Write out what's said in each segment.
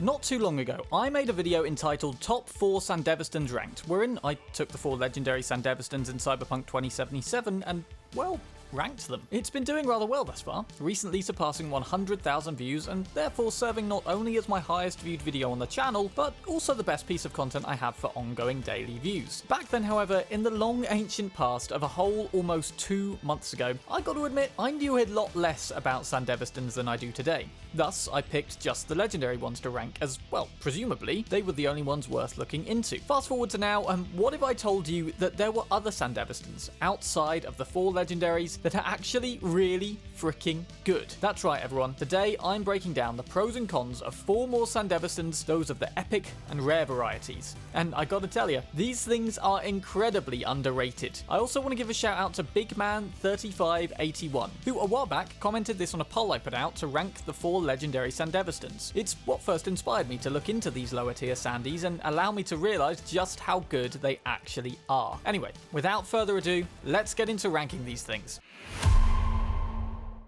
Not too long ago, I made a video entitled Top 4 Sandevistans Ranked, wherein I took the 4 legendary Sandevistans in Cyberpunk 2077 and, well, ranked them. It's been doing rather well thus far, recently surpassing 100,000 views and therefore serving not only as my highest viewed video on the channel, but also the best piece of content I have for ongoing daily views. Back then, however, in the long ancient past of a whole almost 2 months ago, I got to admit I knew a lot less about Sandevistans than I do today. Thus, I picked just the legendary ones to rank as, well, presumably, they were the only ones worth looking into. Fast forward to now, and what if I told you that there were other Sandevistans outside of the 4 legendaries that are actually really freaking good? That's right, everyone. Today, I'm breaking down the pros and cons of 4 more Sandevistans, those of the epic and rare varieties. And I gotta tell you, these things are incredibly underrated. I also want to give a shout out to BigMan3581, who a while back commented this on a poll I put out to rank the 4 legendary Sandevistans. It's what first inspired me to look into these lower tier Sandies and allow me to realise just how good they actually are. Anyway, without further ado, let's get into ranking these things.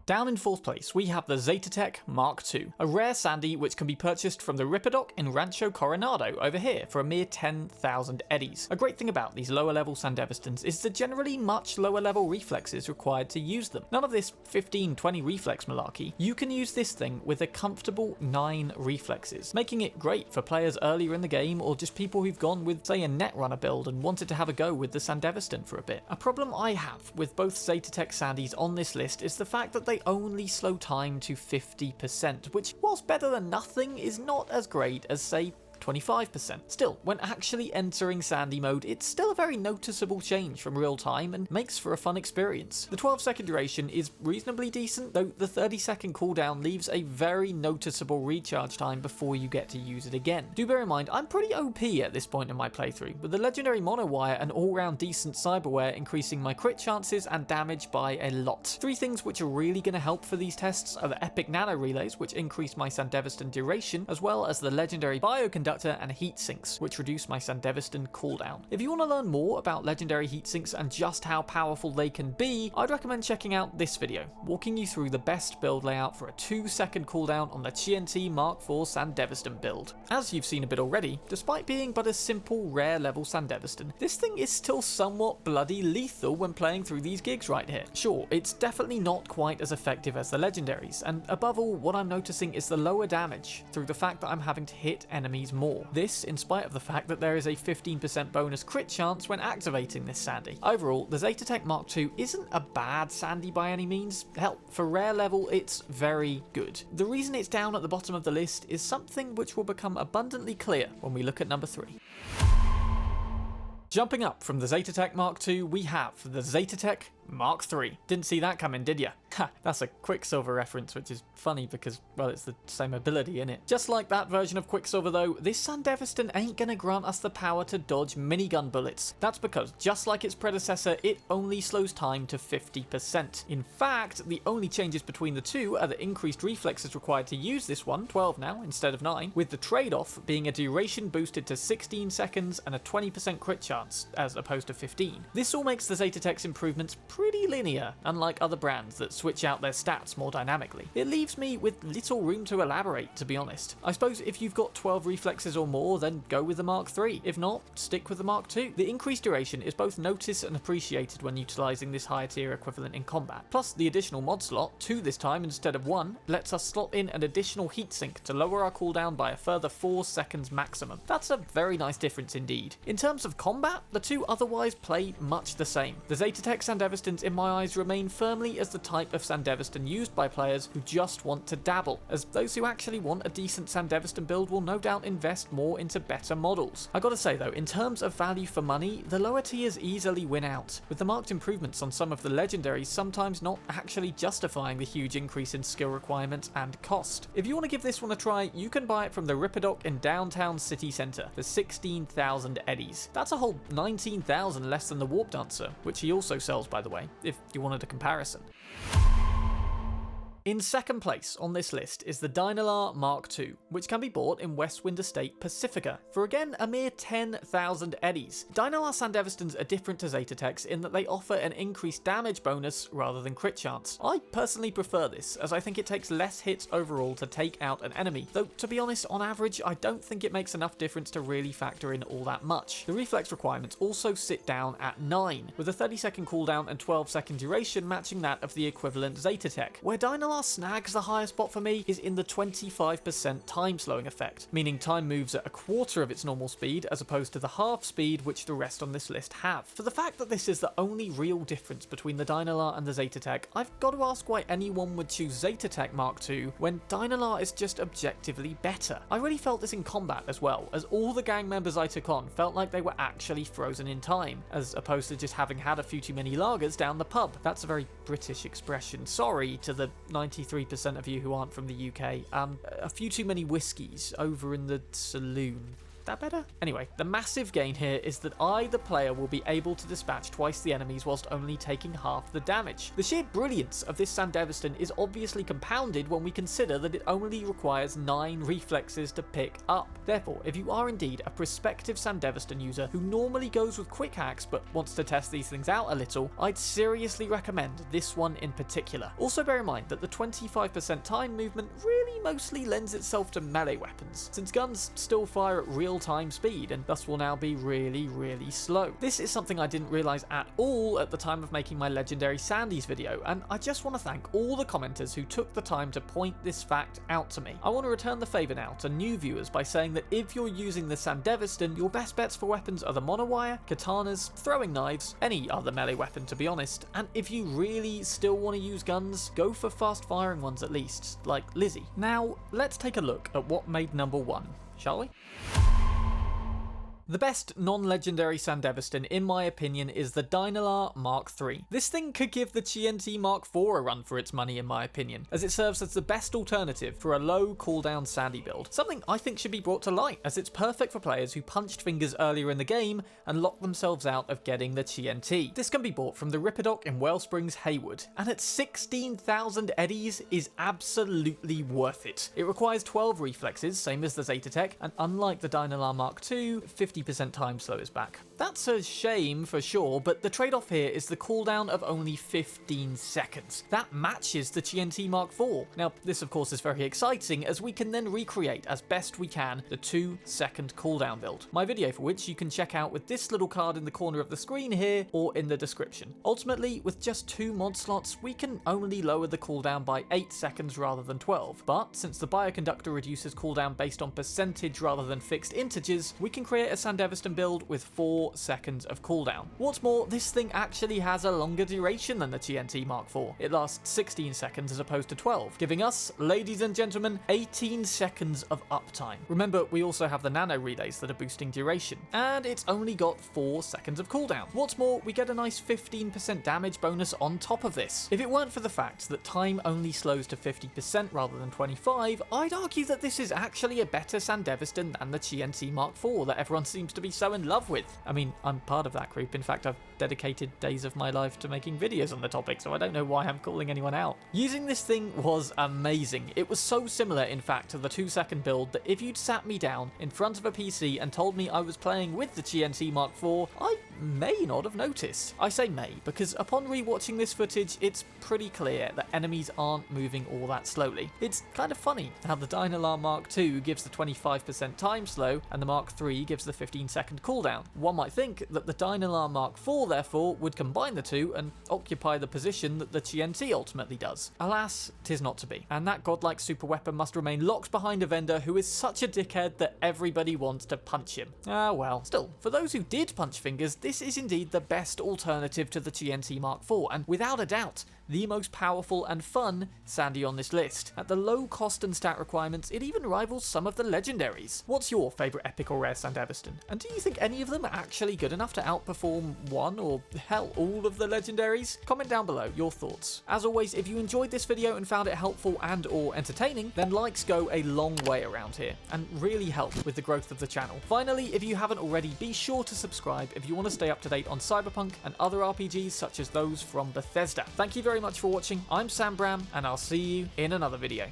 Down in 4th place, we have the Zetatech MK.2, a rare Sandy which can be purchased from the Ripperdoc in Rancho Coronado over here for a mere 10,000 eddies. A great thing about these lower level Sandevistans is the generally much lower level reflexes required to use them. None of this 15-20 reflex malarkey. You can use this thing with a comfortable 9 reflexes, making it great for players earlier in the game or just people who've gone with, say, a Netrunner build and wanted to have a go with the Sandevistan for a bit. A problem I have with both Zetatech Sandies on this list is the fact that they only slow time to 50%, which, whilst better than nothing, is not as great as, say, 25%. Still, when actually entering Sandy mode, it's still a very noticeable change from real time and makes for a fun experience. The 12-second duration is reasonably decent, though the 30-second cooldown leaves a very noticeable recharge time before you get to use it again. Do bear in mind, I'm pretty OP at this point in my playthrough, with the legendary monowire and all-round decent cyberware increasing my crit chances and damage by a lot. 3 things which are really going to help for these tests are the epic nano relays, which increase my Sandevistan duration, as well as the legendary bioconductor and heat sinks, which reduce my Sandevistan cooldown. If you want to learn more about legendary heat sinks and just how powerful they can be, I'd recommend checking out this video, walking you through the best build layout for a 2-second cooldown on the TNT Mark IV Sandevistan build. As you've seen a bit already, despite being but a simple rare level Sandevistan, this thing is still somewhat bloody lethal when playing through these gigs right here. Sure, it's definitely not quite as effective as the legendaries, and above all, what I'm noticing is the lower damage through the fact that I'm having to hit enemies more. This, in spite of the fact that there is a 15% bonus crit chance when activating this Sandy. Overall, the Zetatech MK.2 isn't a bad Sandy by any means. Hell, for rare level, it's very good. The reason it's down at the bottom of the list is something which will become abundantly clear when we look at number 3. Jumping up from the Zetatech MK.2, we have the Zetatech MK.3. Didn't see that coming, did ya? Ha, that's a Quicksilver reference, which is funny because, well, it's the same ability, innit? Just like that version of Quicksilver though, this Sandevistan ain't gonna grant us the power to dodge minigun bullets. That's because, just like its predecessor, it only slows time to 50%. In fact, the only changes between the two are the increased reflexes required to use this one, 12 now instead of 9, with the trade-off being a duration boosted to 16 seconds and a 20% crit chance, as opposed to 15. This all makes the Zetatech's improvements pretty linear, unlike other brands that switch out their stats more dynamically. It leaves me with little room to elaborate, to be honest. I suppose if you've got 12 reflexes or more, then go with the MK.3. If not, stick with the MK.2. The increased duration is both noticed and appreciated when utilising this higher tier equivalent in combat. Plus, the additional mod slot, 2 this time instead of 1, lets us slot in an additional heatsink to lower our cooldown by a further 4 seconds maximum. That's a very nice difference indeed. In terms of combat, the two otherwise play much the same. The Zetatech Sandevistans in my eyes remain firmly as the type of Sandevistan used by players who just want to dabble, as those who actually want a decent Sandevistan build will no doubt invest more into better models. I gotta say though, in terms of value for money, the lower tiers easily win out, with the marked improvements on some of the legendaries sometimes not actually justifying the huge increase in skill requirements and cost. If you want to give this one a try, you can buy it from the Ripperdoc in downtown city centre for 16,000 eddies. That's a whole 19,000 less than the Warp Dancer, which he also sells by the way, if you wanted a comparison. In second place on this list is the Dynalar MK.2, which can be bought in Westwind Estate Pacifica for again a mere 10,000 eddies. Dynalar Sandevistans are different to Zetatech's in that they offer an increased damage bonus rather than crit chance. I personally prefer this, as I think it takes less hits overall to take out an enemy, though to be honest, on average I don't think it makes enough difference to really factor in all that much. The reflex requirements also sit down at 9, with a 30-second cooldown and 12-second duration matching that of the equivalent Zetatech. Where Dynalar snags the highest spot for me is in the 25% time slowing effect, meaning time moves at a quarter of its normal speed as opposed to the half speed which the rest on this list have. For the fact that this is the only real difference between the Dynalar and the Zetatech, I've got to ask why anyone would choose Zetatech MK.2 when Dynalar is just objectively better. I really felt this in combat as well, as all the gang members I took on felt like they were actually frozen in time, as opposed to just having had a few too many lagers down the pub. That's a very British expression, sorry to the 93% of you who aren't from the UK. A few too many whiskies over in the saloon. That better? Anyway, the massive gain here is that I, the player, will be able to dispatch twice the enemies whilst only taking half the damage. The sheer brilliance of this Sandevistan is obviously compounded when we consider that it only requires 9 reflexes to pick up. Therefore, if you are indeed a prospective Sandevistan user who normally goes with quick hacks but wants to test these things out a little, I'd seriously recommend this one in particular. Also bear in mind that the 25% time movement really mostly lends itself to melee weapons, since guns still fire at real-time speed and thus will now be really slow. This is something I didn't realise at all at the time of making my legendary Sandies video, and I just want to thank all the commenters who took the time to point this fact out to me. I want to return the favour now to new viewers by saying that if you're using the Sandevistan, your best bets for weapons are the monowire, katanas, throwing knives, any other melee weapon to be honest, and if you really still want to use guns, go for fast firing ones at least, like Lizzie. Now, let's take a look at what made number 1, shall we? The best non-legendary Sandevistan, in my opinion, is the Dynalar MK.3. This thing could give the TNT MK.4 a run for its money, in my opinion, as it serves as the best alternative for a low cooldown Sandy build. Something I think should be brought to light, as it's perfect for players who punched fingers earlier in the game and locked themselves out of getting the TNT. This can be bought from the Ripperdock in Wellsprings, Haywood, and at 16,000 eddies is absolutely worth it. It requires 12 reflexes, same as the Zetatech, and unlike the Dynalar MK.2, 50% time slow is back. That's a shame for sure, but the trade-off here is the cooldown of only 15 seconds. That matches the TNT MK.4. Now, this of course is very exciting, as we can then recreate as best we can the 2-second cooldown build. My video for which you can check out with this little card in the corner of the screen here, or in the description. Ultimately, with just 2 mod slots, we can only lower the cooldown by 8 seconds rather than 12. But since the bioconductor reduces cooldown based on percentage rather than fixed integers, we can create a Sandevistan build with 4 seconds of cooldown. What's more, this thing actually has a longer duration than the TNT MK.4. It lasts 16 seconds as opposed to 12, giving us, ladies and gentlemen, 18 seconds of uptime. Remember, we also have the nano relays that are boosting duration, and it's only got 4 seconds of cooldown. What's more, we get a nice 15% damage bonus on top of this. If it weren't for the fact that time only slows to 50% rather than 25, I'd argue that this is actually a better Sandevistan than the TNT MK.4 that everyone seems to be so in love with. I mean, I'm part of that group. In fact, I've dedicated days of my life to making videos on the topic, so I don't know why I'm calling anyone out. Using this thing was amazing. It was so similar, in fact, to the 2-second build that if you'd sat me down in front of a PC and told me I was playing with the TNT MK.4, I may not have noticed. I say may, because upon rewatching this footage, it's pretty clear that enemies aren't moving all that slowly. It's kind of funny how the Dynalar MK.2 gives the 25% time slow, and the MK.3 gives the 15-second cooldown. One might think that the Dynalar MK.4 therefore would combine the two and occupy the position that the TNT ultimately does. Alas, 'tis not to be, and that godlike super weapon must remain locked behind a vendor who is such a dickhead that everybody wants to punch him. Ah well. Still, for those who did punch fingers, this is indeed the best alternative to the TNT MK.4, and without a doubt, the most powerful and fun Sandy on this list. At the low cost and stat requirements, it even rivals some of the legendaries. What's your favourite epic or rare Sandevistan? And do you think any of them are actually good enough to outperform one or hell all of the legendaries? Comment down below your thoughts. As always, if you enjoyed this video and found it helpful and or entertaining, then likes go a long way around here and really help with the growth of the channel. Finally, if you haven't already, be sure to subscribe if you want to stay up to date on Cyberpunk and other RPGs such as those from Bethesda. Thank you very much for watching. I'm Sam Bram, and I'll see you in another video.